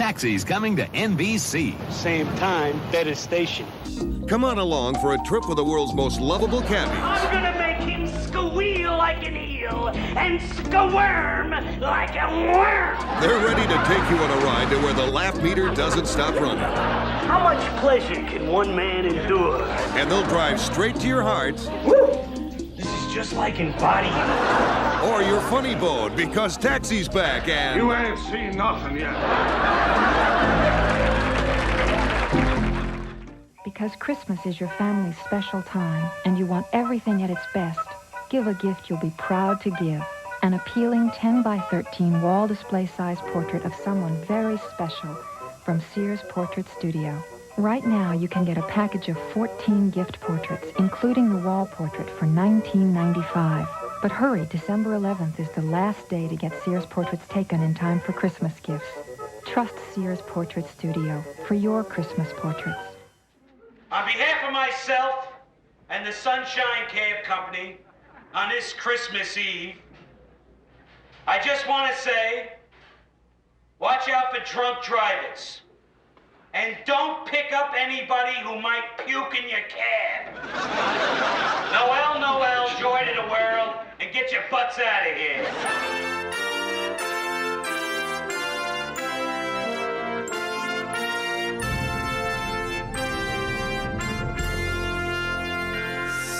Taxi's coming to NBC. Same time, better station. Come on along for a trip with the world's most lovable cabbies. I'm gonna make him squeal like an eel and squirm like a worm. They're ready to take you on a ride to where the laugh meter doesn't stop running. How much pleasure can one man endure? And they'll drive straight to your hearts. Woo! This is just like in Body. Or your funny bone, because Taxi's back and... You ain't seen nothing yet. Because Christmas is your family's special time and you want everything at its best, give a gift you'll be proud to give. An appealing 10 by 13 wall display size portrait of someone very special from Sears Portrait Studio. Right now, you can get a package of 14 gift portraits, including the wall portrait, for $19.95. But hurry, December 11th is the last day to get Sears portraits taken in time for Christmas gifts. Trust Sears Portrait Studio for your Christmas portraits. On behalf of myself and the Sunshine Cab Company, on this Christmas Eve, I just want to say, watch out for drunk drivers. And don't pick up anybody who might puke in your cab. Noel, Noel, joy to the world, and get your butts out of here.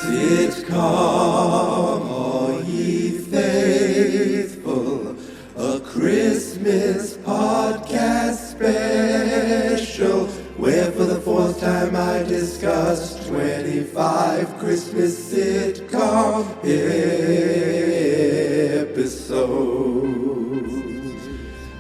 Sitcom, all ye faithful, a Christmas podcast special, where for the fourth time I discuss 25 Christmas sitcom episodes.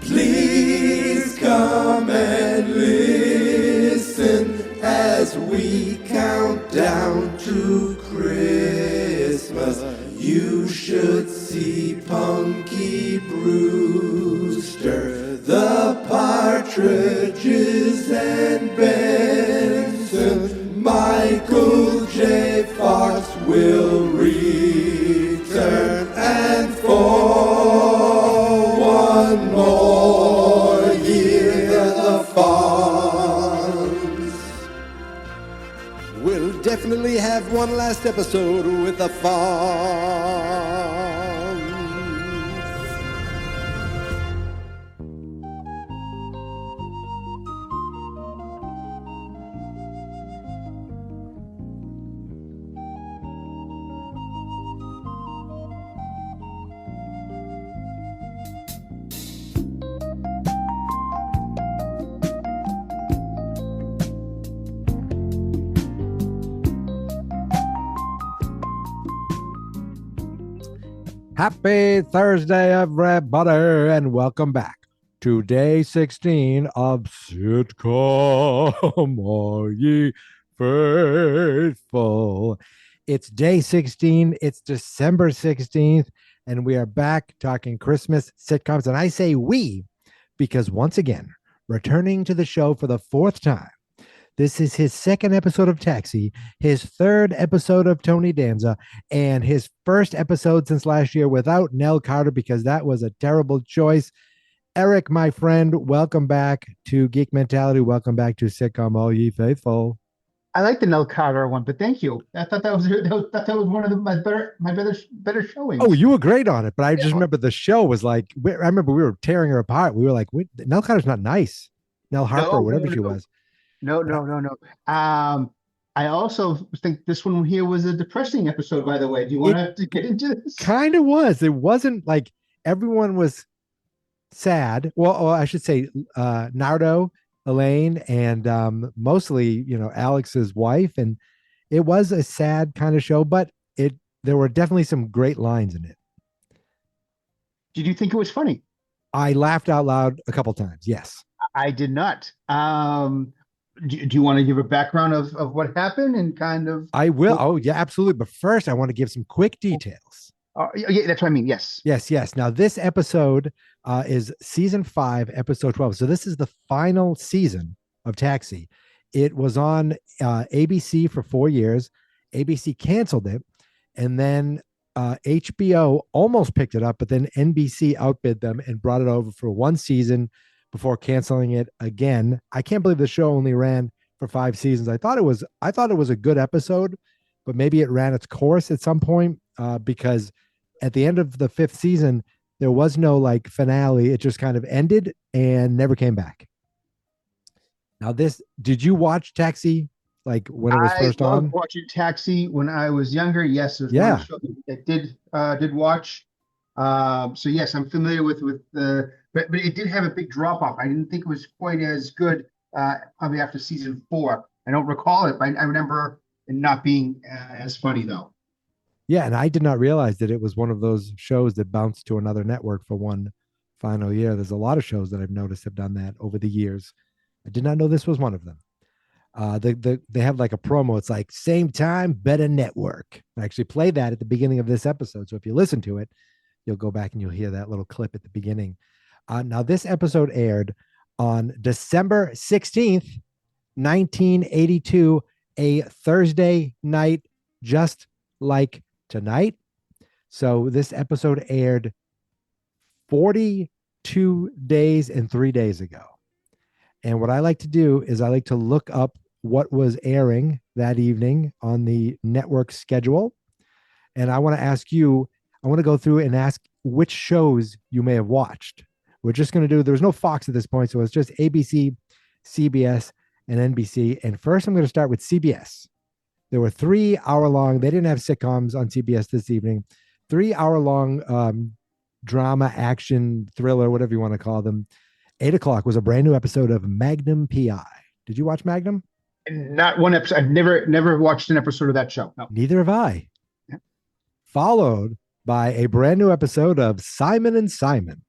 Please come and listen as we count down to Christmas. You should see Punky Brewster, the Partridges and Benson. Michael J. Fox will return, and for one more year the Fonz will definitely have one last episode with the Fonz. Happy Thursday, everybody, and welcome back to day 16 of Sitcom. Are ye faithful? It's day 16. It's December 16th, and we are back talking Christmas sitcoms. And I say we because, once again, returning to the show for the fourth time, this is his second episode of Taxi, his third episode of Tony Danza, and his first episode since last year without Nell Carter, because that was a terrible choice. Eric, my friend, welcome back to Geek Mentality. Welcome back to Sitcom, All Ye Faithful. I like the Nell Carter one, but thank you. I thought that was one of my better showings. Oh, you were great on it, but I just remember the show was like, I remember we were tearing her apart. We were like, Nell Carter's not nice. Nell Harper, whatever she was. No. I also think this one here was a depressing episode, by the way. Do you want to get into this? Kind of was. It wasn't like everyone was sad. Well, I should say Nardo, Elaine, and mostly, Alex's wife. And it was a sad kind of show, but there were definitely some great lines in it. Did you think it was funny? I laughed out loud a couple times. Yes. I did not. Do you want to give a background of what happened and kind of? I will. Oh, yeah, absolutely. But first, I want to give some quick details. Yeah, that's what I mean. Yes. Now, this episode is season 5, episode 12. So this is the final season of Taxi. It was on ABC for 4 years. ABC canceled it. And then HBO almost picked it up, but then NBC outbid them and brought it over for one season before canceling it again. I can't believe the show only ran for 5 seasons. I thought it was a good episode, but maybe it ran its course at some point because at the end of the 5th season, there was no like finale. It just kind of ended and never came back. Now, did you watch Taxi like when it was I first loved on? watching Taxi when I was younger. Yes, there's one Yeah. show that did watch. So yes, I'm familiar with the, but it did have a big drop off. I didn't think it was quite as good. Probably after season 4. I don't recall it, but I remember it not being as funny though. Yeah. And I did not realize that it was one of those shows that bounced to another network for one final year. There's a lot of shows that I've noticed have done that over the years. I did not know this was one of them. They have like a promo. It's like same time, better network. I actually play that at the beginning of this episode. So if you listen to it, you'll go back and you'll hear that little clip at the beginning. Now, this episode aired on December 16th, 1982, a Thursday night, just like tonight. So this episode aired 42 days and 3 days ago. And what I like to do is I like to look up what was airing that evening on the network schedule. And I want to go through and ask which shows you may have watched. We're just going to do, there's no Fox at this point, so it's just ABC, CBS, and NBC. And first, I'm going to start with CBS. There were 3-hour-long, they didn't have sitcoms on CBS this evening, 3-hour-long drama, action, thriller, whatever you want to call them. 8 o'clock was a brand new episode of Magnum PI. Did you watch Magnum? Not one episode. I've never watched an episode of that show. No. Neither have I. Yeah. Followed by a brand new episode of Simon and Simon.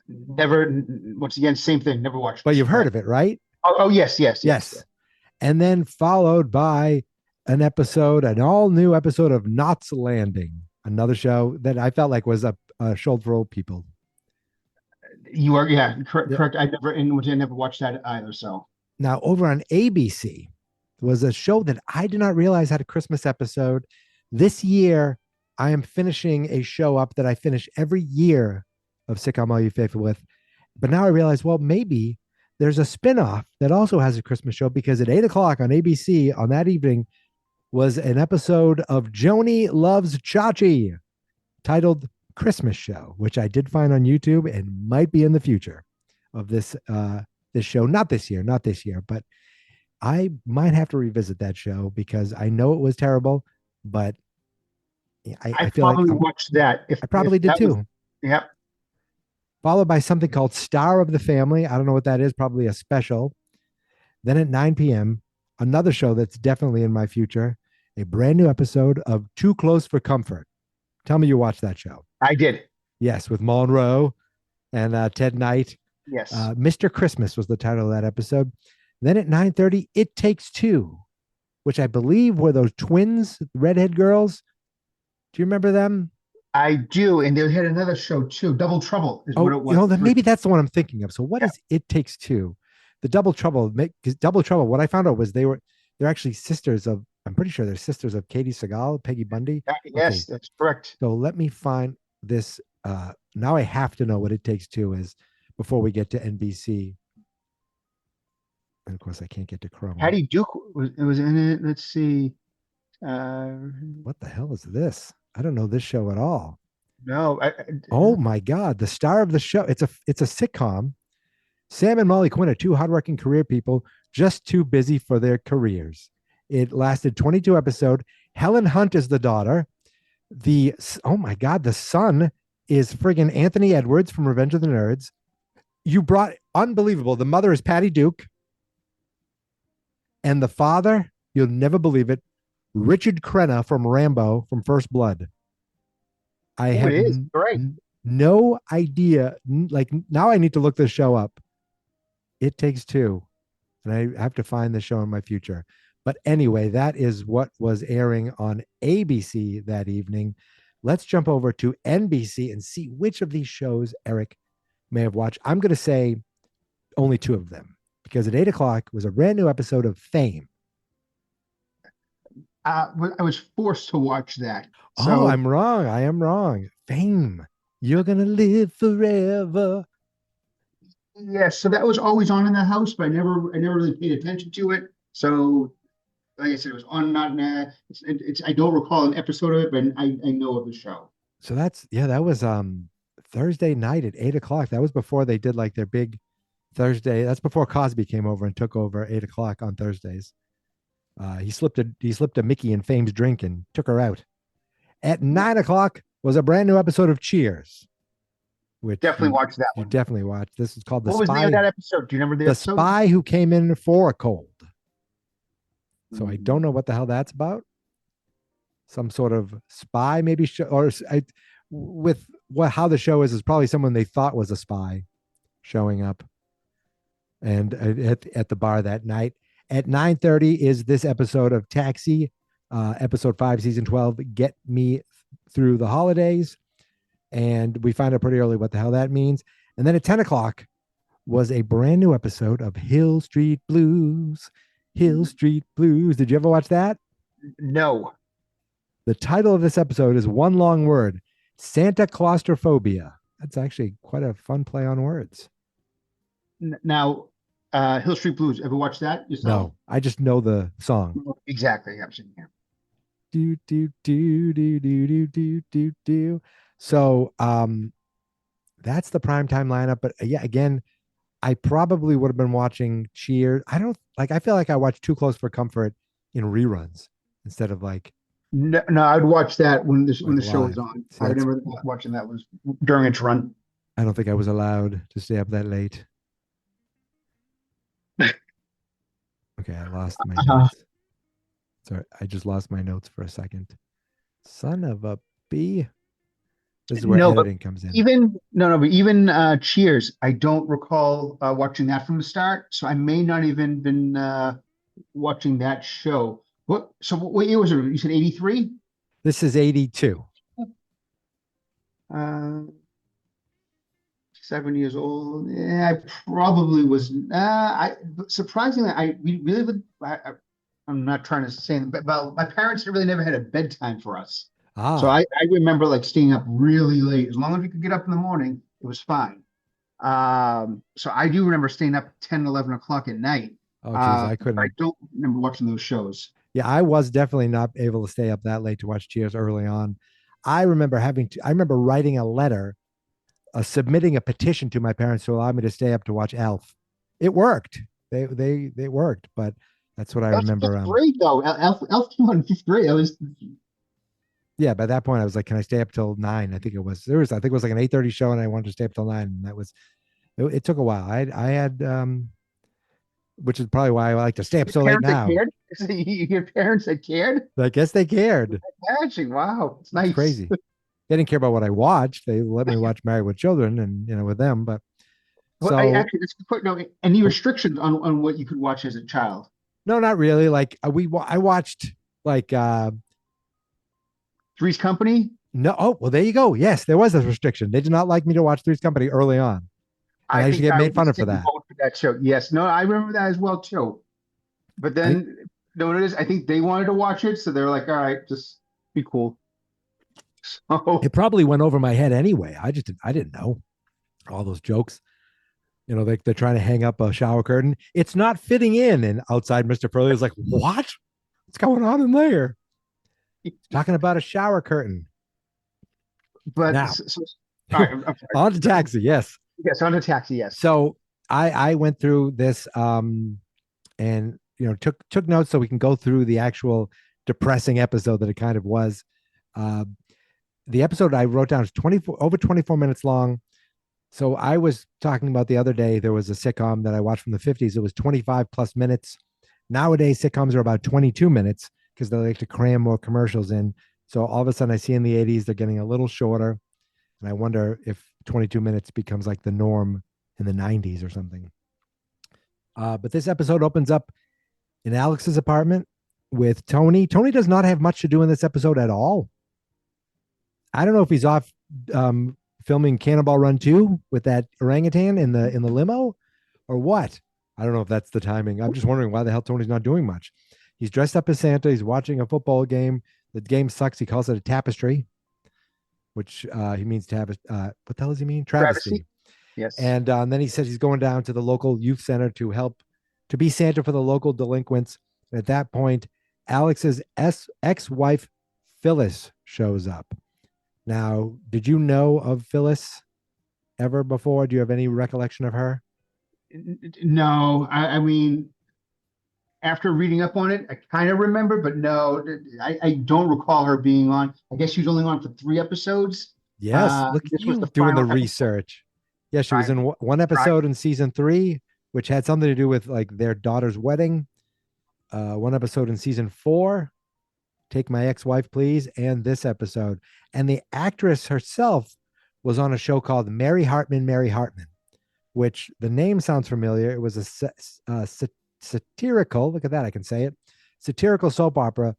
Never. Once again, same thing. Never watched. But you've heard of it, right? Oh yes. And then followed by an all new episode of Knots Landing, another show that I felt like was a show for old people. You are, correct. I never watched that either. So now over on ABC was a show that I did not realize had a Christmas episode. This year, I am finishing a show up that I finish every year of Sitcom All You Faithful with. But now I realize, well, maybe there's a spinoff that also has a Christmas show because at 8 o'clock on ABC on that evening was an episode of Joni Loves Chachi titled Christmas Show, which I did find on YouTube and might be in the future of this show. Not this year, but I might have to revisit that show because I know it was terrible, but I feel probably like watched that. I probably did too. Yep. Followed by something called Star of the Family. I don't know what that is, probably a special. Then at 9 p.m., another show that's definitely in my future, a brand new episode of Too Close for Comfort. Tell me you watched that show. I did. Yes, with Monroe and Ted Knight. Yes. Mr. Christmas was the title of that episode. Then at 9:30, It Takes Two, which I believe were those twins, redhead girls. Do you remember them? I do. And they had another show too. Double Trouble is what it was. Then maybe that's the one I'm thinking of. So what is It Takes Two? The Double Trouble, because Double Trouble, what I found out was they're actually sisters of, I'm pretty sure they're sisters of Katie Seagal, Peggy Bundy. Yes, that's correct. So let me find this. Now I have to know what It Takes Two is before we get to NBC. And of course, I can't get to Chrome. Patty Duke was in it. Let's see. What the hell is this? I don't know this show at all. No. Oh my God. The star of the show. It's a sitcom. Sam and Molly Quinn are two hardworking career people just too busy for their careers. It lasted 22 episodes. Helen Hunt is the daughter. Oh my God, the son is friggin' Anthony Edwards from Revenge of the Nerds. Unbelievable. The mother is Patty Duke. And the father, you'll never believe it, Richard Crenna from Rambo from First Blood. I have no idea. Like now I need to look this show up. It Takes Two. And I have to find the show in my future. But anyway, that is what was airing on ABC that evening. Let's jump over to NBC and see which of these shows Eric may have watched. I'm going to say only 2 of them because at 8 o'clock was a brand new episode of Fame. I was forced to watch that. So, I'm wrong. I am wrong. Fame. You're going to live forever. Yeah, so that was always on in the house, but I never really paid attention to it. So, like I said, it was on, not in it's I don't recall an episode of it, but I know of the show. So that was Thursday night at 8 o'clock. That was before they did like their big Thursday. That's before Cosby came over and took over at 8 o'clock on Thursdays. He slipped a Mickey in Fame's drink and took her out. At 9 o'clock was a brand new episode of Cheers, which Definitely watch that you one. definitely watched. This is called The What was the Spy. name of that episode? Do you remember the The episode? Spy Who Came In for a Cold. So I don't know what the hell that's about. Some sort of spy, maybe, with how the show is probably someone they thought was a spy showing up, and at the bar that night. At 9:30 is this episode of Taxi, episode 5, season 12. Get Me Through the Holidays, and we find out pretty early what the hell that means. And then at 10 o'clock was a brand new episode of Hill Street Blues. Hill Street Blues. Did you ever watch that? No. The title of this episode is one long word: Santa Claustrophobia. That's actually quite a fun play on words. Now, Hill Street Blues. Ever watch that yourself? No, I just know the song. Exactly. I'm saying here. Do do do do do do do do do. So, that's the primetime lineup. But yeah, again, I probably would have been watching Cheers. I feel like I watched Too Close for Comfort in reruns instead of like. No, I'd watch that when the show live. was on. See, I remember watching that was during its run. I don't think I was allowed to stay up that late. Okay, I lost my notes. Sorry, I just lost my notes for a second. Son of a bee. This is where editing comes in. But even Cheers, I don't recall watching that from the start. So I may not even been watching that show. What year was it? You said 83? This is 82. 7 years old. Yeah, I probably was. Surprisingly, I'm not trying to say, but my parents really never had a bedtime for us. So I remember like staying up really late. As long as we could get up in the morning, it was fine. So I do remember staying up 10, 11 o'clock at night. Oh, geez, I couldn't. I don't remember watching those shows. Yeah, I was definitely not able to stay up that late to watch Cheers early on. I remember writing a letter, submitting a petition to my parents to allow me to stay up to watch Elf. It worked. They worked, but that's what I remember. Fifth grade though. Elf came on in fifth grade. Yeah, by that point I was like, can I stay up till 9? I think it was like an 8:30 show and I wanted to stay up till 9. And that was, it took a while. I had, which is probably why I like to stay up so late now. Your parents that cared? I guess they cared. Actually, wow. It's nice. It's crazy. They didn't care about what I watched. They let me watch Married with Children and, with them. But any restrictions on what you could watch as a child? No, not really. Like I watched like Three's Company. No. Oh, well, there you go. Yes, there was a restriction. They did not like me to watch Three's Company early on. And I used to get made fun of for that. That show. Yes. No, I remember that as well too. But then, what it is, I think they wanted to watch it, so they're like, "All right, just be cool." So it probably went over my head anyway. I didn't know all those jokes. They're trying to hang up a shower curtain. It's not fitting in. And outside, Mr. Furley is like, "What? What's going on in there?" Talking about a shower curtain. But now, all right, on to Taxi. Yes. Yes, on to Taxi. Yes. So I went through this and took notes so we can go through the actual depressing episode that it kind of was. The episode I wrote down is over 24 minutes long. So I was talking about the other day, there was a sitcom that I watched from the 50s. It was 25 plus minutes. Nowadays, sitcoms are about 22 minutes because they like to cram more commercials in. So all of a sudden I see in the 80s, they're getting a little shorter. And I wonder if 22 minutes becomes like the norm in the 90s or something. But this episode opens up in Alex's apartment with Tony. Tony does not have much to do in this episode at all. I don't know if he's off filming Cannonball Run 2 with that orangutan in the limo or what. I don't know if that's the timing. I'm just wondering why the hell Tony's not doing much. He's dressed up as Santa. He's watching a football game. The game sucks. He calls it a tapestry, which he means what the hell does he mean? Travesty. Yes. And then he says he's going down to the local youth center to help to be Santa for the local delinquents. And at that point, Alex's ex-wife Phyllis shows up. Now, did you know of Phyllis ever before? Do you have any recollection of her? No, I mean, after reading up on it, I kind of remember, but no, I don't recall her being on. I guess she was only on for 3 episodes. Yes, look at This was you the doing the final episode. research. Yeah, she was Right. in one episode in season 3, which had something to do with like their daughter's wedding. One episode in season 4, Take My Ex-Wife Please, and this episode. And the actress herself was on a show called Mary Hartman, which the name sounds familiar. It was a satirical, look at that, I can say it, satirical soap opera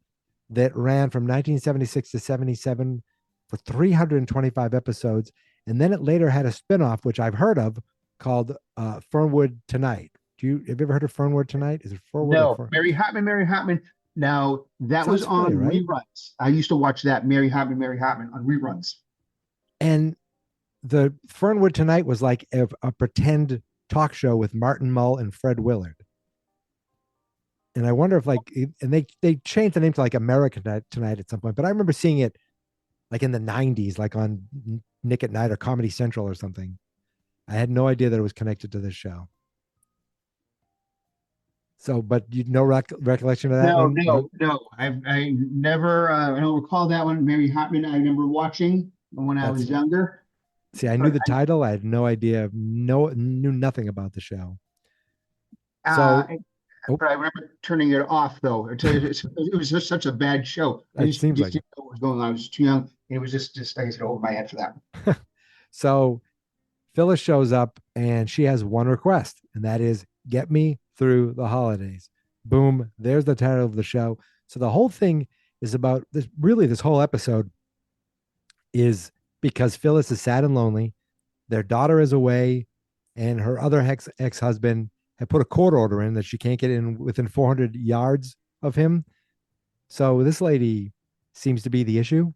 that ran from 1976 to 77 for 325 episodes. And then it later had a spinoff, which I've heard of, called Fernwood Tonight. Have you ever heard of Fernwood Tonight? Is it Fernwood? No, Mary Hartman. Now that was Sounds familiar, on right? reruns. I used to watch that Mary Hartman on reruns. And the Fernwood Tonight was like a pretend talk show with Martin Mull and Fred Willard. And I wonder if and they changed the name to like America Tonight at some point, but I remember seeing it like in the 90s, like on Nick at Night or Comedy Central or something. I had no idea that it was connected to this show. So, but you no recollection of that one? No. I never. I don't recall that one. Mary Hartman. I remember watching when I was younger. See, I knew the title. I had no idea. Knew nothing about the show. So, but I remember turning it off though. It was just such a bad show. It seems like didn't know what was going on. I was too young. It was just like I said, over my head for that. So Phyllis shows up and she has one request, and that is get me through the holidays. Boom. There's the title of the show. So the whole thing is about this. Really, this whole episode is because Phyllis is sad and lonely. Their daughter is away, and her other ex-husband had put a court order in that she can't get in within 400 yards of him. So this lady seems to be the issue.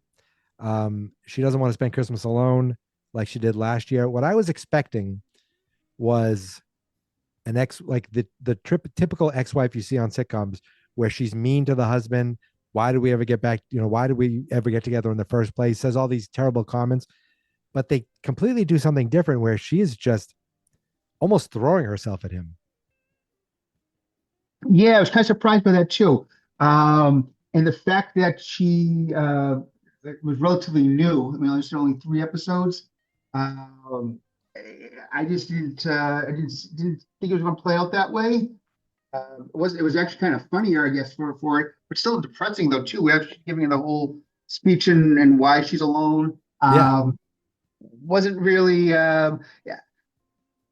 She doesn't want to spend Christmas alone like she did last year. What I was expecting was an typical ex-wife you see on sitcoms where she's mean to the husband. Why did we ever get back? Why did we ever get together in the first place? Says all these terrible comments, but they completely do something different where she is just almost throwing herself at him. Yeah, I was kind of surprised by that too. And the fact that she was relatively new. I mean, there's only 3 episodes. I just didn't. I didn't think it was going to play out that way. It was actually kind of funnier, I guess, for it, but still depressing though too. We actually giving the whole speech and why she's alone. Wasn't really. Yeah.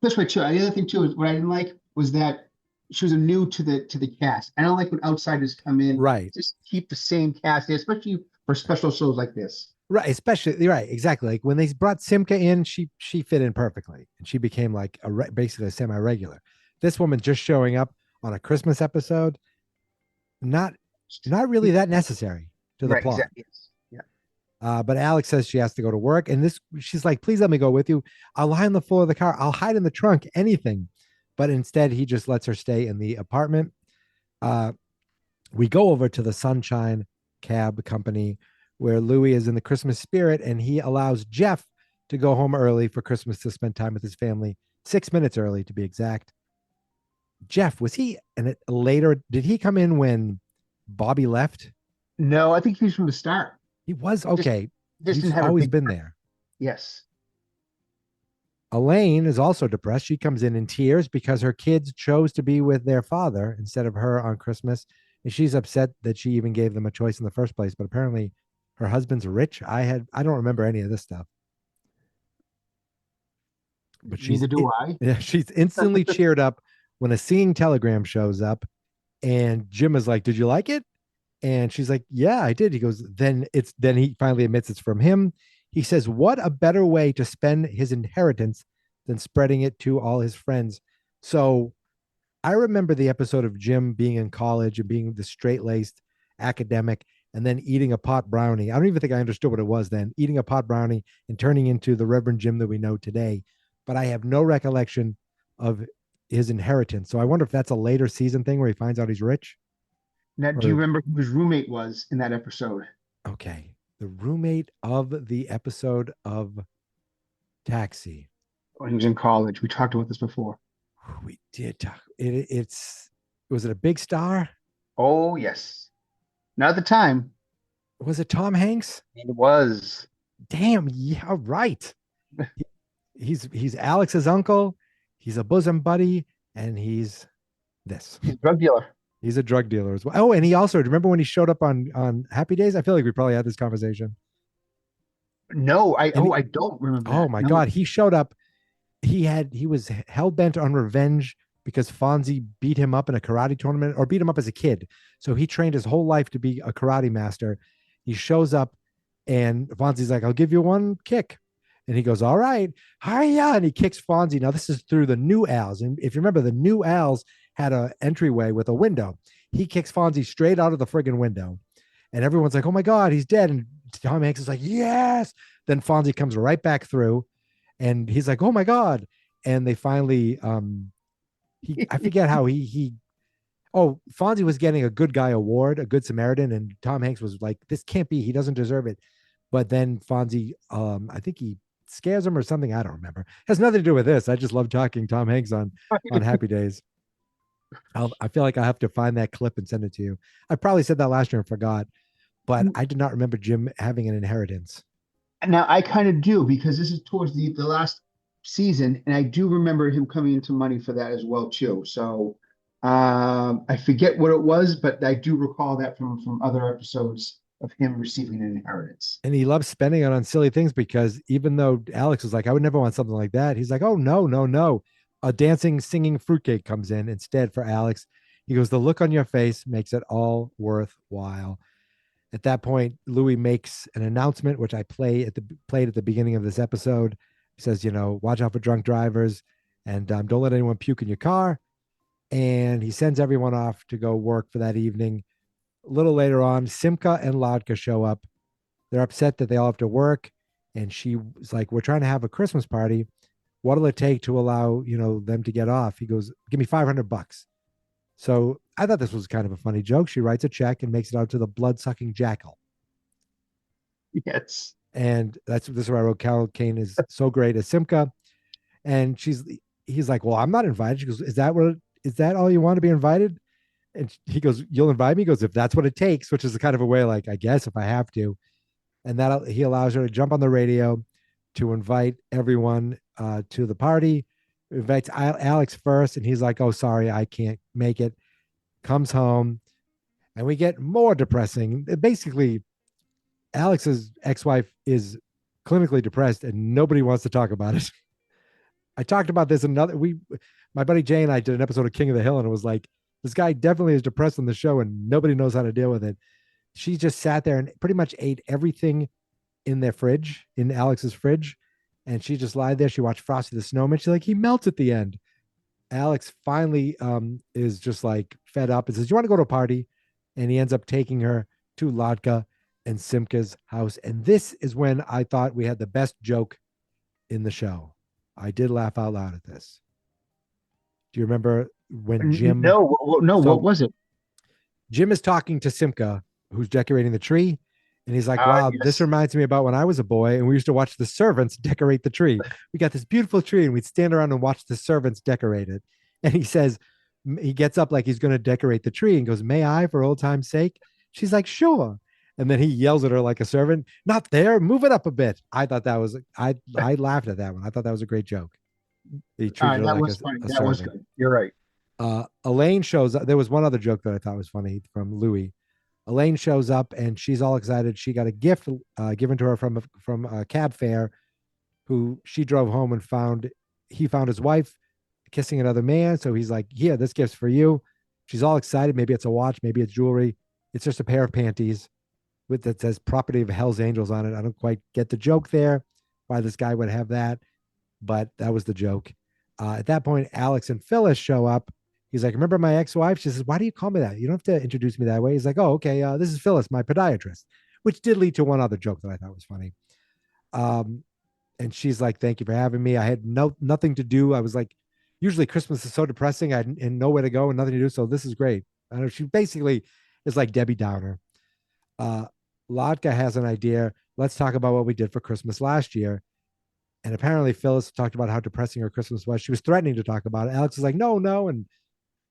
This way too. The other thing too is what I didn't like was that she was new to the cast. I don't like when outsiders come in. Right. Just keep the same cast, especially for special shows like this. Right, especially right, exactly. Like when they brought Simca in, she fit in perfectly, and she became like basically a semi-regular. This woman just showing up on a Christmas episode, not really that necessary to the plot. Exactly. Yeah. But Alex says she has to go to work, and she's like, "Please let me go with you. I'll lie on the floor of the car. I'll hide in the trunk, anything." But instead, he just lets her stay in the apartment. We go over to the Sunshine Cab Company, where Louis is in the Christmas spirit, and he allows Jeff to go home early for Christmas to spend time with his family, 6 minutes early to be exact. Jeff, was he later? Did he come in when Bobby left? No, I think he was from the start. He was okay. Just He's always been there. Yes. Elaine is also depressed. She comes in tears because her kids chose to be with their father instead of her on Christmas. And she's upset that she even gave them a choice in the first place. But apparently her husband's rich. I don't remember any of this stuff. But neither do I. Yeah, she's instantly cheered up when a singing telegram shows up, and Jim is like, "Did you like it?" And she's like, "Yeah, I did." He goes, Then he finally admits it's from him. He says, "What a better way to spend his inheritance than spreading it to all his friends." So I remember the episode of Jim being in college and being the straight-laced academic and then eating a pot brownie. I don't even think I understood what it was then. Eating a pot brownie and turning into the Reverend Jim that we know today. but I have no recollection of his inheritance. So I wonder if that's a later season thing where he finds out he's rich. Now, do you remember who his roommate was in that episode? Okay. The roommate of the episode of Taxi. When he was in college. We talked about this before. We did talk. Was it a big star? Oh, yes. Not at the time. Was it Tom Hanks? It was. Damn, yeah, right. He's Alex's uncle. He's a bosom buddy, and he's this. He's a drug dealer. He's a drug dealer as well. Oh, and he also, remember when he showed up on Happy Days? I feel like we probably had this conversation. No, I don't remember. Oh my God. He showed up. He was hell bent on revenge because Fonzie beat him up in a karate tournament or beat him up as a kid. So he trained his whole life to be a karate master. He shows up and Fonzie's like, I'll give you one kick. And he goes, all right, hiya. And he kicks Fonzie. Now this is through the new Al's. And if you remember, the new Al's had an entryway with a window. He kicks Fonzie straight out of the friggin' window. And everyone's like, oh my God, he's dead. And Tom Hanks is like, yes. Then Fonzie comes right back through and he's like, oh my God. And they finally, I forget how Fonzie was getting a good guy award, a good Samaritan. And Tom Hanks was like, this can't be, he doesn't deserve it. But then Fonzie, I think he scares him or something. I don't remember. Has nothing to do with this. I just love talking Tom Hanks on Happy Days. I feel like I have to find that clip and send it to you. I probably said that last year and forgot, but I did not remember Jim having an inheritance. Now I kind of do, because this is towards the last season, and I do remember him coming into money for that as well too. So I forget what it was, but I do recall that from other episodes of him receiving an inheritance. And he loves spending it on silly things, because even though Alex was like, I would never want something like that, he's like, oh no. A dancing, singing fruitcake comes in instead for Alex. He goes, the look on your face makes it all worthwhile. At that point, Louis makes an announcement, which I played at the beginning of this episode. He says, watch out for drunk drivers and don't let anyone puke in your car. And he sends everyone off to go work for that evening. A little later on, Simca and Ladka show up. They're upset that they all have to work. And she was like, we're trying to have a Christmas party. What'll it take to allow, them to get off? He goes, give me $500. So I thought this was kind of a funny joke. She writes a check and makes it out to the blood-sucking jackal. Yes. And this is where I wrote, Carol Kane is so great as Simca. And he's like, well, I'm not invited. She goes, is that all you want to be invited? And he goes, you'll invite me? He goes, if that's what it takes, which is kind of a way like, I guess if I have to. And that he allows her to jump on the radio to invite everyone to the party. Invites Alex first, and he's like, oh, sorry, I can't make it. Comes home, and we get more depressing. Basically, Alex's ex-wife is clinically depressed, and nobody wants to talk about it. I talked about this my buddy Jay and I did an episode of King of the Hill, and it was like, this guy definitely is depressed on the show, and nobody knows how to deal with it. She just sat there and pretty much ate everything in Alex's fridge. And she just lied there. She watched Frosty the Snowman. She's like, he melts at the end. Alex finally is just like fed up and says, you want to go to a party? And he ends up taking her to Ladka and Simca's house. And this is when I thought we had the best joke in the show. I did laugh out loud at this. Do you remember when Jim? No, what was it? Jim is talking to Simca, who's decorating the tree. And he's like, wow, yes. This reminds me about when I was a boy and we used to watch the servants decorate the tree. We got this beautiful tree and we'd stand around and watch the servants decorate it. And he says, he gets up like he's going to decorate the tree and goes, may I, for old time's sake? She's like, sure. And then he yells at her like a servant, not there, move it up a bit. I thought that was, I laughed at that one. I thought that was a great joke. He treated her like a servant. That was good. You're right. Elaine shows up. There was one other joke that I thought was funny from Louis. Elaine shows up and she's all excited. She got a gift given to her from a cab fare who she drove home and he found his wife kissing another man. So he's like, here, this gift's for you. She's all excited. Maybe it's a watch. Maybe it's jewelry. It's just a pair of panties that says property of Hell's Angels on it. I don't quite get the joke there, why this guy would have that, but that was the joke. At that point, Alex and Phyllis show up. He's like, remember my ex-wife? She says, why do you call me that? You don't have to introduce me that way. He's like, oh, okay. This is Phyllis, my podiatrist, which did lead to one other joke that I thought was funny. And she's like, thank you for having me. I had nothing to do. I was like, usually Christmas is so depressing. I had nowhere to go and nothing to do. So this is great. I don't know. She basically is like Debbie Downer. Uh, Latka has an idea. Let's talk about what we did for Christmas last year. And apparently Phyllis talked about how depressing her Christmas was. She was threatening to talk about it. Alex is like, no, no. And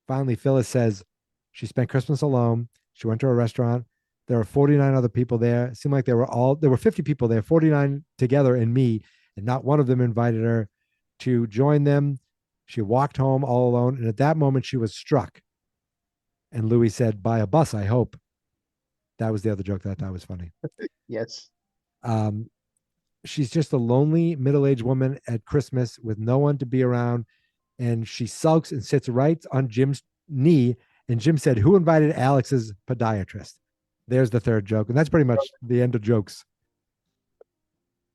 finally Phyllis says she spent Christmas alone. She went to a restaurant. There were 49 other people there. It seemed like there were 50 people there, 49 together and me, and not one of them invited her to join them. She walked home all alone. And at that moment she was struck. And Louis said, by a bus, I hope. That was the other joke that I thought was funny. Yes. She's just a lonely middle-aged woman at Christmas with no one to be around. And she sulks and sits right on Jim's knee. And Jim said, who invited Alex's podiatrist? There's the third joke. And that's pretty much the end of jokes.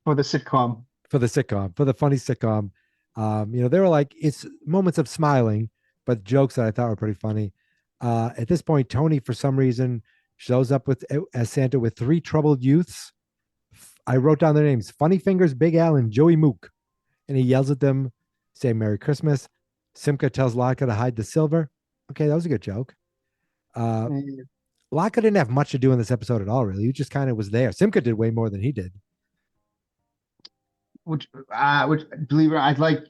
For the sitcom. For the funny sitcom. There were like, it's moments of smiling, but jokes that I thought were pretty funny. At this point, Tony, for some reason, shows up as Santa with 3 troubled youths. I wrote down their names: Funny Fingers, Big Al, and Joey Mook. And he yells at them, saying Merry Christmas. Simka tells Latka to hide the silver. Okay, that was a good joke. Latka didn't have much to do in this episode at all, really. He just kind of was there. Simka did way more than he did. Which believe it or not, I'd like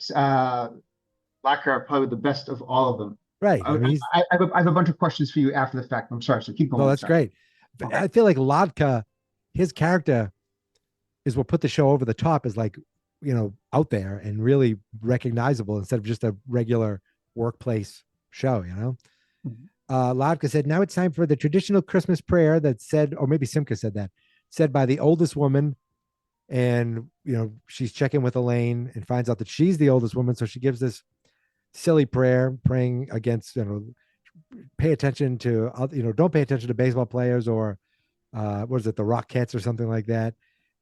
Latka probably the best of all of them. Right. I have a bunch of questions for you after the fact. I'm sorry, so keep going. No, that's great. Okay. I feel like Latka, his character is what put the show over the top, is like, out there and really recognizable instead of just a regular workplace show, Latka said, now it's time for the traditional Christmas prayer that said, or maybe Simka said that, said by the oldest woman. And, she's checking with Elaine and finds out that she's the oldest woman. So she gives this silly prayer praying against, pay attention to, don't pay attention to baseball players or what is it, the Rockettes or something like that.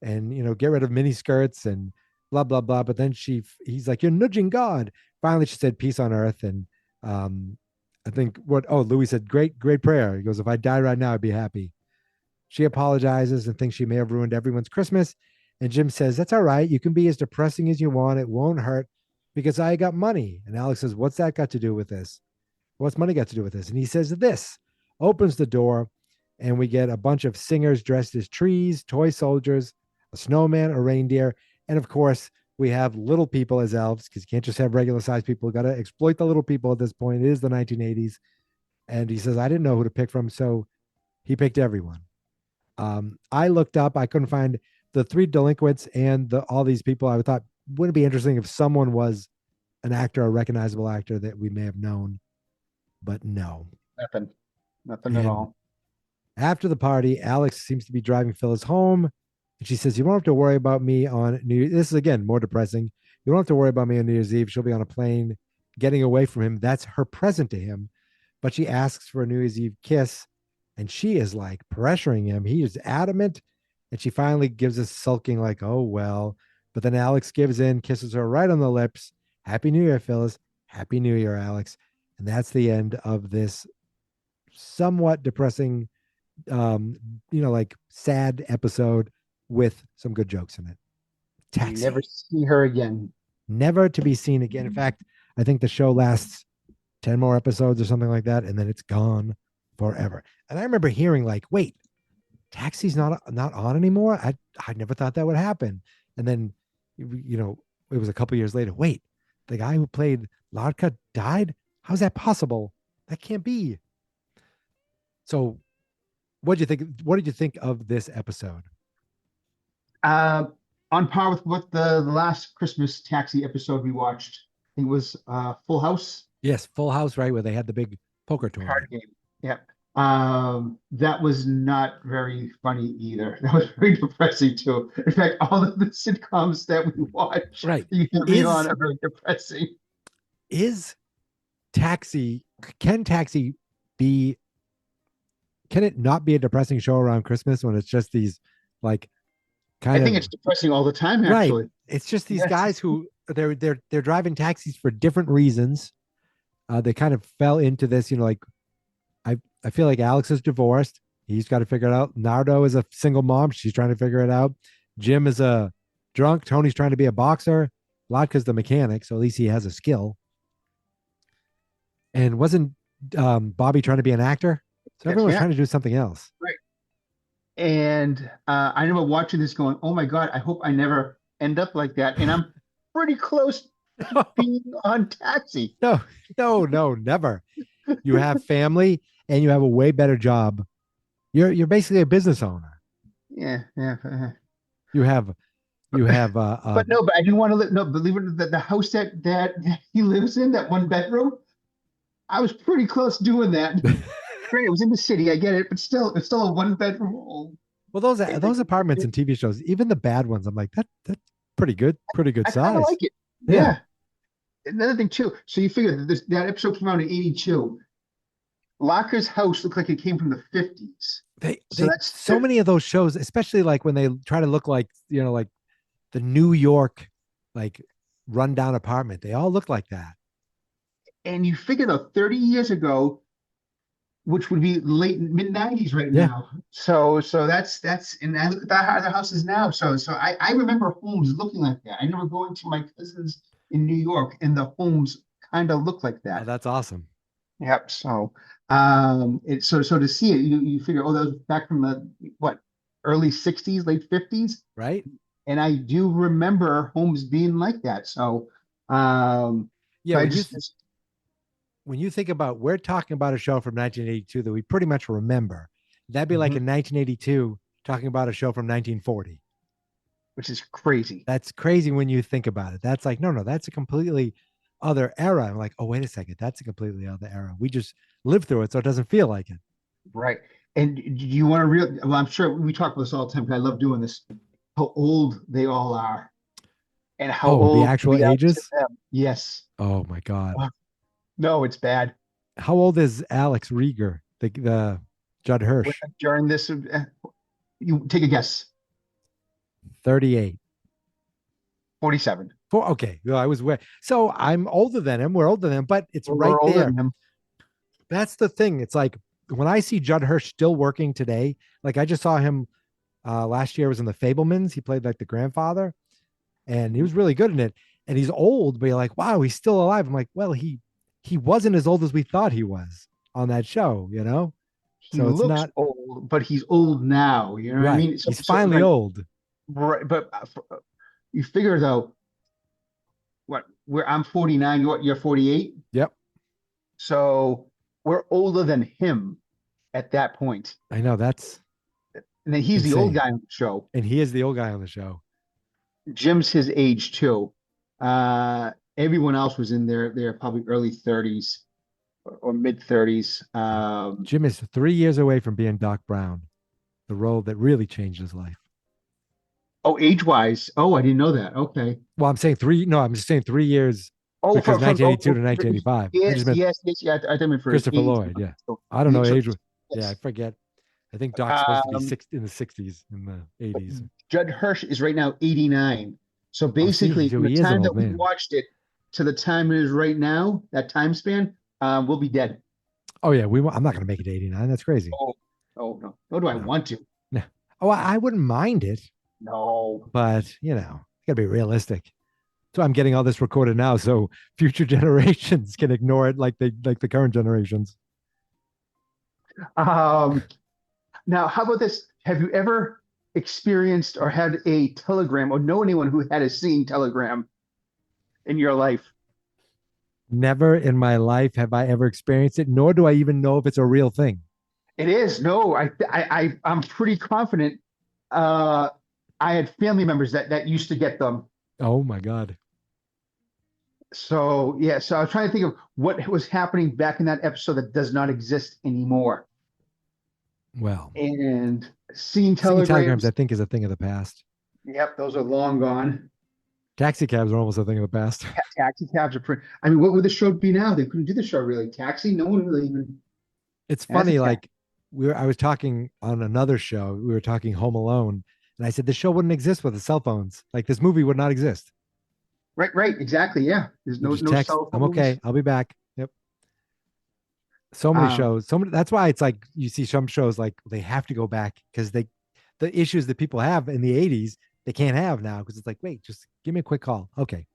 And, get rid of mini skirts and blah, blah, blah. But then he's like, you're nudging God. Finally, she said, peace on earth. And I think Louis said, great prayer. He goes, if I die right now, I'd be happy. She apologizes and thinks she may have ruined everyone's Christmas. And Jim says, that's all right. You can be as depressing as you want. It won't hurt because I got money. And Alex says, what's that got to do with this? What's money got to do with this? And he says, this opens the door and we get a bunch of singers dressed as trees, toy soldiers, a snowman, a reindeer. And of course, we have little people as elves because you can't just have regular sized people. Got to exploit the little people at this point. It is the 1980s. And he says, I didn't know who to pick from. So he picked everyone. I looked up, I couldn't find the 3 delinquents and all these people. I thought, wouldn't it be interesting if someone was an actor, a recognizable actor that we may have known, but no. Nothing at all. After the party, Alex seems to be driving Phyllis home. And she says, you won't have to worry about me on New Year's. This is, again, more depressing. You don't have to worry about me on New Year's Eve. She'll be on a plane getting away from him. That's her present to him. But she asks for a New Year's Eve kiss. And she is like pressuring him. He is adamant. And she finally gives us sulking like, oh, well. But then Alex gives in, kisses her right on the lips. Happy New Year, Phyllis. Happy New Year, Alex. And that's the end of this somewhat depressing, like sad episode with some good jokes in it. Taxi. You never see her again. Never to be seen again. In fact, I think the show lasts 10 more episodes or something like that. And then it's gone forever. And I remember hearing like, wait, Taxi's not on anymore. I never thought that would happen. And then, it was a couple years later. Wait, the guy who played Latka died? How's that possible? That can't be. So what did you think of this episode? On par with what the last Christmas Taxi episode we watched. I think it was Full House. Yes, Full House, right, where they had the big poker tournament. Card game. Yeah. That was not very funny either. That was very depressing too. In fact, all of the sitcoms that we watch, right, on are very depressing. Can Taxi be? Can it not be a depressing show around Christmas when it's just these like kind of? I think it's depressing all the time. Actually, right. It's just these guys who they're driving taxis for different reasons. They kind of fell into this, like. I feel like Alex is divorced. He's got to figure it out. Nardo is a single mom. She's trying to figure it out. Jim is a drunk. Tony's trying to be a boxer. Lotka's the mechanic, so at least he has a skill. And wasn't Bobby trying to be an actor? So everyone's trying to do something else. Right. And I remember watching this going, oh my God, I hope I never end up like that. And I'm pretty close to being on Taxi. No, never. You have family and you have a way better job. You're basically a business owner. Yeah. You have but I didn't want to live. No, believe it, the house that he lives in, that one bedroom, I was pretty close doing that. Great, it was in the city, I get it, but still, it's still a one bedroom home. Well, those apartments and TV shows, even the bad ones, I'm like, that's pretty good size. I like it. Yeah. Another thing too. So you figure that episode came out in '82. Locker's house looked like it came from the 50s. That's so many of those shows, especially like when they try to look like, like the New York, like rundown apartment. They all look like that. And you figure though, 30 years ago, which would be late mid 90s right now. So that's and I look at how the house is now. So I remember homes looking like that. I remember going to my cousins in New York and the homes kind of look like that. Oh, that's awesome. Yep. So so to see it, you figure, that was back from the early 60s, late 50s. Right. And I do remember homes being like that. So when you think about, we're talking about a show from 1982 that we pretty much remember. That'd be like in 1982 talking about a show from 1940. Which is crazy. That's crazy when you think about it. That's like, no, that's a completely other era. I'm like, oh, wait a second. That's a completely other era. We just lived through it, so it doesn't feel like it. Right. And do you want to well, I'm sure we talk about this all the time because I love doing this, how old they all are. And how old the actual ages? Yes. Oh my God. No, it's bad. How old is Alex Rieger, the Judd Hirsch? During this, you take a guess. 38. 47. Okay. Well, I was way. So I'm older than him. We're older than him, but it's right there. That's the thing. It's like when I see Judd Hirsch still working today, like I just saw him last year, was in The Fabelmans. He played like the grandfather and he was really good in it. And he's old, but you're like, wow, he's still alive. I'm like, well, he wasn't as old as we thought he was on that show, He looks not old, but he's old now. You know what I mean? He's finally old. Right. But you figure though, I'm 49, you're 48. Yep. So we're older than him at that point. I know, that's. And then he's insane. The old guy on the show. And he is the old guy on the show. Jim's his age too. Everyone else was in their probably early 30s or mid 30s. Jim is 3 years away from being Doc Brown, the role that really changed his life. Oh, age-wise. Oh, I didn't know that. Okay. Well, I'm saying 3. No, I'm just saying 3 years. Oh, because 1982 to 1985. Yes. I think for Christopher Lloyd. Yeah. I don't know age. Yeah, I forget. I think Doc's supposed to be in the 60s, in the 80s. Judd Hirsch is right now 89. So basically, from the time that we watched it to the time it is right now, that time span, we'll be dead. Oh yeah, I'm not going to make it 89. That's crazy. Oh no. Nor do I want to. No. Oh, I wouldn't mind it. No. But gotta be realistic. So I'm getting all this recorded now, so future generations can ignore it like the current generations. Now, how about this? Have you ever experienced or had a telegram or know anyone who had a singing telegram in your life? Never in my life have I ever experienced it, nor do I even know if it's a real thing. It is. No, I'm pretty confident. I had family members that used to get them. Oh my God. So yeah, so I was trying to think of what was happening back in that episode that does not exist anymore. Well, and singing telegrams, I think, is a thing of the past. Yep, those are long gone. Taxi cabs are almost a thing of the past. Taxi cabs are pretty. I mean, what would the show be now? They couldn't do the show really. Taxi, no one really even. It's funny, like I was talking on another show. We were talking Home Alone, and I said the show wouldn't exist with the cell phones. Like this movie would not exist. Right, exactly. Yeah, there's no cell phones. I'm okay. I'll be back. Yep. So many shows. That's why it's like you see some shows like they have to go back because the issues that people have in the 80s they can't have now because it's like, wait, just give me a quick call. Okay.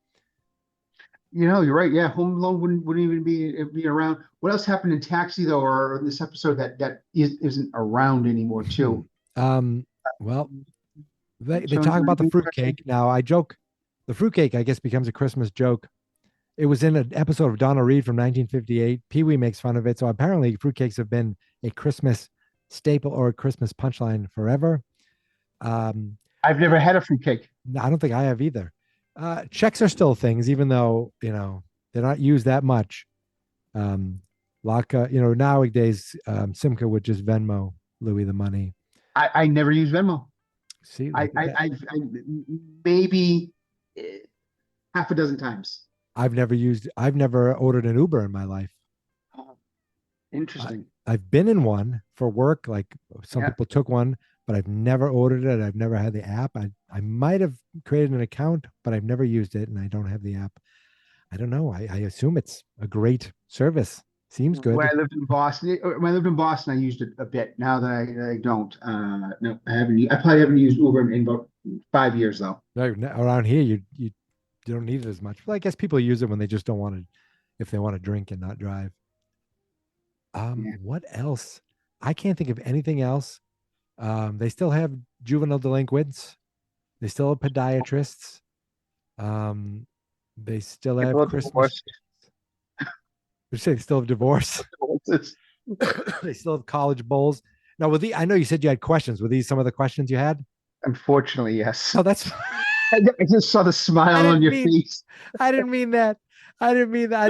You're right. Yeah, Home Alone wouldn't even be around. What else happened in Taxi though, or in this episode that isn't around anymore too? Well, they talk about the fruitcake. Now I joke, the fruitcake I guess becomes a Christmas joke. It was in an episode of Donna Reed from 1958. Pee Wee makes fun of it. So apparently, fruitcakes have been a Christmas staple or a Christmas punchline forever. I've never had a fruitcake. I don't think I have either. Checks are still things, even though they're not used that much. Laka, nowadays Simca would just Venmo Louis the money. I never use Venmo. See, I maybe half a dozen times. I've never ordered an Uber in my life. Interesting. I've been in one for work, like some people took one, but I've never ordered it. I've never had the app. I might have created an account, but I've never used it, and I don't have the app. I don't know. I assume it's a great service. Seems good. When I lived in Boston, I used it a bit. Now that I don't, no, I haven't. I probably haven't used Uber in about 5 years though. Around here, you don't need it as much. Well, I guess people use it when they just don't want to, if they want to drink and not drive. What else? I can't think of anything else. They still have juvenile delinquents. They still have podiatrists. They still have Christmas. You say they still have divorce. They still have college bowls. Now, I know you said you had questions. Were these some of the questions you had? Unfortunately, yes. Oh, that's. I just saw the smile on your face. I didn't mean that. I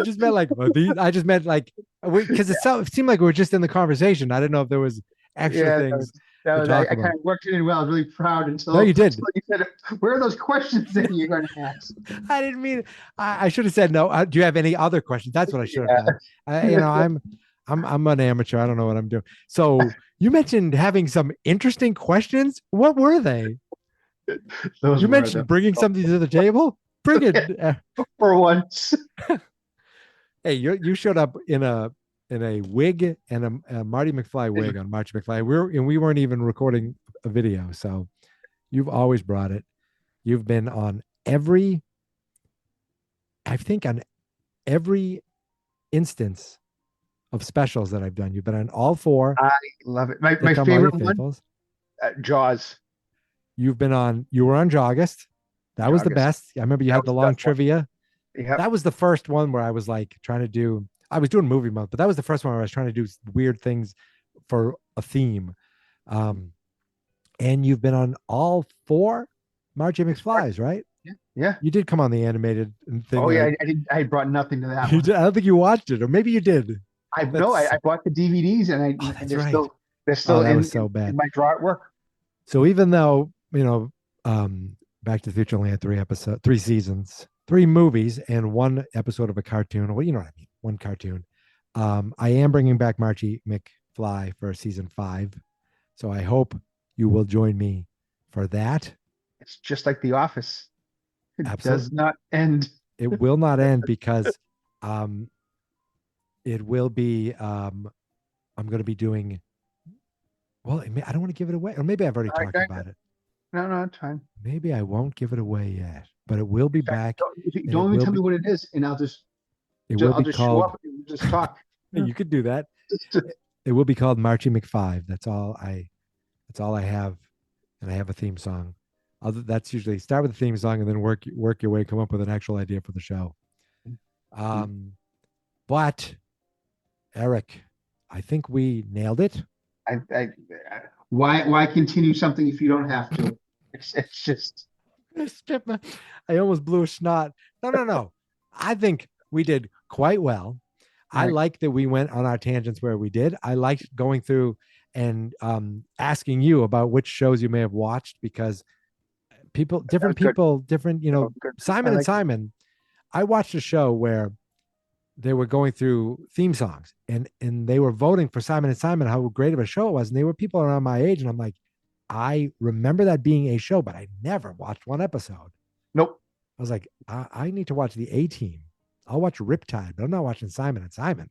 just meant like I just meant like because it seemed like we were just in the conversation. I didn't know if there was extra things. I kind of worked it in well. I was really proud until no, you did. You said, "Where are those questions that you're going to ask?" I didn't mean. I should have said no. Do you have any other questions? That's what I should have done. I'm an amateur. I don't know what I'm doing. So you mentioned having some interesting questions. What were they? You mentioned bringing something to the table. Bring it for once. Hey, you showed up in a wig and a Marty McFly wig on Marty McFly. We weren't even recording a video, so you've always brought it. You've been on every instance of specials that I've done. You've been on all four. I love it. My favorite one, Jaws. You were on Jawgust. That was the best. I remember you had the long trivia. Yep. That was the first one where I was like I was doing movie month, but that was the first one where I was trying to do weird things for a theme. And you've been on all four Margie McFly's, right? Yeah. You did come on the animated thing. Oh yeah, I brought nothing to that one. I don't think you watched it, or maybe you did. I bought the DVDs and they're still in my drawer at work. So even though, Back to the Future only had 3 seasons, 3 movies, and 1 episode of a cartoon. Well, you know what I mean, 1 cartoon. I am bringing back Margie McFly for season 5, so I hope you will join me for that. It's just like The Office. It Absolutely. does not end. It will not end because it will be. I'm going to be doing. Well, I don't want to give it away, or maybe I've already talked about it. No, it's fine. Maybe I won't give it away yet, but it will be back. Don't even tell me what it is, and I'll just. I'll just show up and just talk. You could do that. It will be called Marchie McFive. That's all I have, and I have a theme song. That's usually start with the theme song and then work your way, come up with an actual idea for the show. But Eric, I think we nailed it. Why continue something if you don't have to? It's just. I almost blew a snot. No. I think we did quite well. Right. I like that we went on our tangents where we did. I liked going through and asking you about which shows you may have watched, because different, Simon and Simon. I watched a show where they were going through theme songs and they were voting for Simon and Simon, how great of a show it was. And they were people around my age. And I'm like, I remember that being a show, but I never watched 1 episode. Nope. I was like, I need to watch the A-Team. I'll watch Riptide, but I'm not watching Simon and Simon.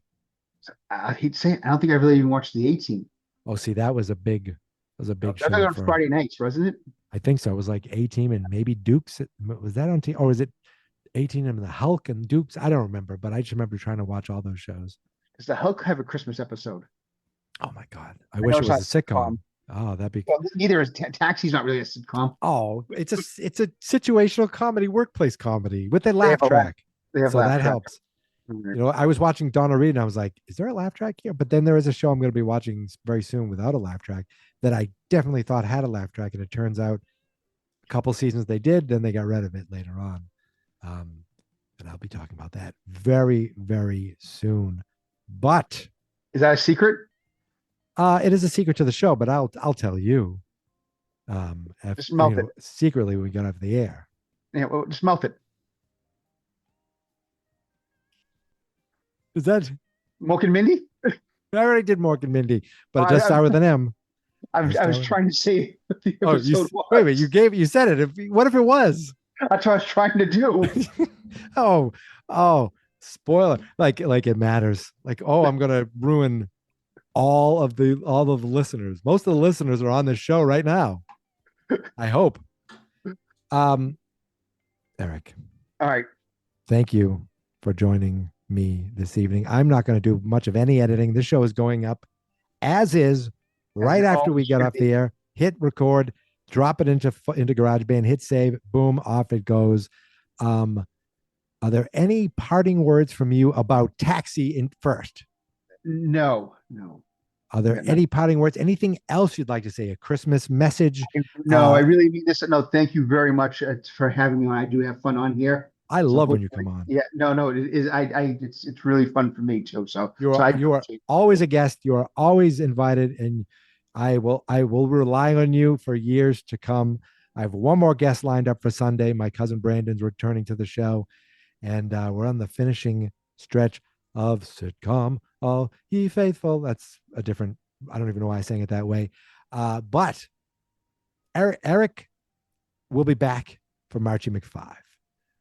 I hate to say it, I don't think I really even watched the A-Team. Oh, see, that was a big show. That was on Friday nights, wasn't it? I think so. It was like A-Team and maybe Dukes. Was that on team? Or was it A-Team and the Hulk and Dukes? I don't remember, but I just remember trying to watch all those shows. Does the Hulk have a Christmas episode? Oh my God. I wish it was a sitcom. Oh, that'd be. Well, neither is Taxi's not really a sitcom. Oh, it's a situational comedy, workplace comedy with a laugh have a track. They have So laugh that track. helps. You know, I was watching Donna Reed and I was like, is there a laugh track here? But then there is a show I'm going to be watching very soon without a laugh track that I definitely thought had a laugh track. And it turns out a couple seasons they did, then they got rid of it later on. And I'll be talking about that very, very soon. But Is that a secret? it is a secret to the show, but I'll tell you. Just melt it. Secretly when we got off the air. Yeah, well, just melt it. Is that Mork and Mindy? I already did Mork and Mindy, but it Oh, does start with an M. I was trying to see what the Oh, episode was. wait a minute, you said it. What if it was? That's what I was trying to do. oh, spoiler. Like it matters. Like, oh, I'm gonna ruin all of the listeners. Most of the listeners are on this show right now. I hope. Eric. All right. Thank you for joining me this evening. I'm not going to do much of any editing. This show is going up as is right after we get off the air. Hit record, drop it into GarageBand, hit save, boom, off it goes. Are there any parting words from you about Taxi in first? No. Are there any parting words? Anything else you'd like to say? A Christmas message? No, I really mean this. No, thank you very much for having me on. I do have fun on here. I love when you come on. Yeah, no, it is. It's really fun for me too. So you are always a guest. You are always invited, and I will rely on you for years to come. I have one more guest lined up for Sunday. My cousin Brandon's returning to the show, and we're on the finishing stretch of Sitcom All Ye Faithful. That's a different. I don't even know why I sang it that way. But Eric will be back for Marchie McFive.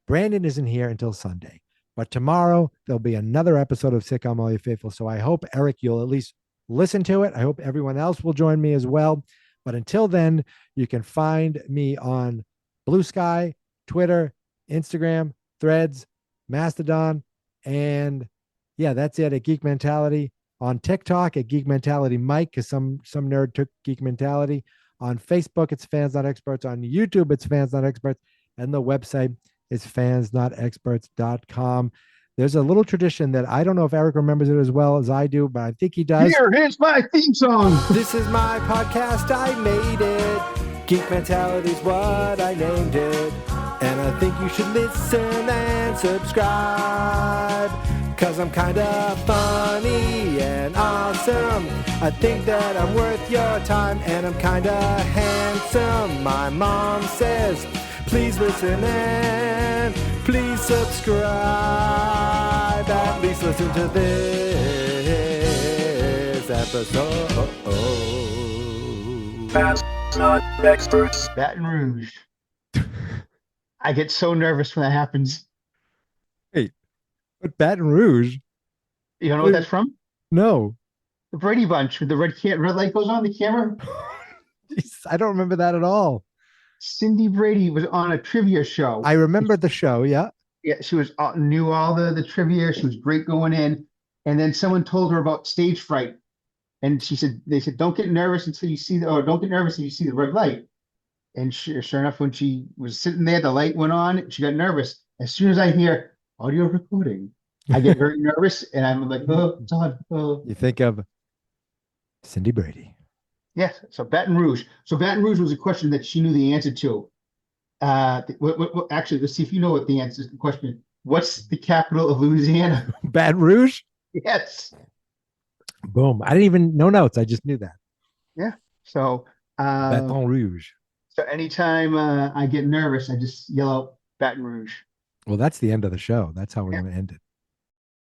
Brandon isn't here until Sunday, but tomorrow there'll be another episode of Sitcom All Ye Faithful. So I hope, Eric, you'll at least listen to it. I hope everyone else will join me as well. But until then, you can find me on Blue Sky, Twitter, Instagram, Threads, Mastodon, and yeah, that's it at Geek Mentality. On TikTok at Geek Mentality Mike, because some nerd took Geek Mentality. On Facebook, it's Fans Not Experts. On YouTube, it's Fans Not Experts. And the website is fansnotexperts.com. There's a little tradition that I don't know if Eric remembers it as well as I do, but I think he does. Here's my theme song. This is my podcast. I made it. Geek Mentality's what I named it. And I think you should listen and subscribe. Cause I'm kinda funny and awesome. I think that I'm worth your time, and I'm kinda handsome. My mom says, please listen and please subscribe. At least listen to this episode. Fans Not Experts. Baton Rouge. I get so nervous when that happens. But Baton Rouge? You don't know what that's from? No. The Brady Bunch, with the red light goes on the camera. Jeez, I don't remember that at all. Cindy Brady was on a trivia show. I remember the show, yeah. Yeah, she was knew all the trivia. She was great going in. And then someone told her about stage fright. And they said, don't get nervous until you see don't get nervous until you see the red light. And sure enough, when she was sitting there, the light went on. She got nervous. As soon as I hear audio recording, I get very nervous, and I'm like, oh, it's on. Oh. You think of Cindy Brady. Yes. So Baton Rouge. So Baton Rouge was a question that she knew the answer to. Actually, let's see if you know what the answer is to the question. What's the capital of Louisiana? Baton Rouge? Yes. Boom. I didn't even know notes. I just knew that. Yeah. So Baton Rouge. So anytime I get nervous, I just yell out Baton Rouge. Well, that's the end of the show. That's how we're going to end it.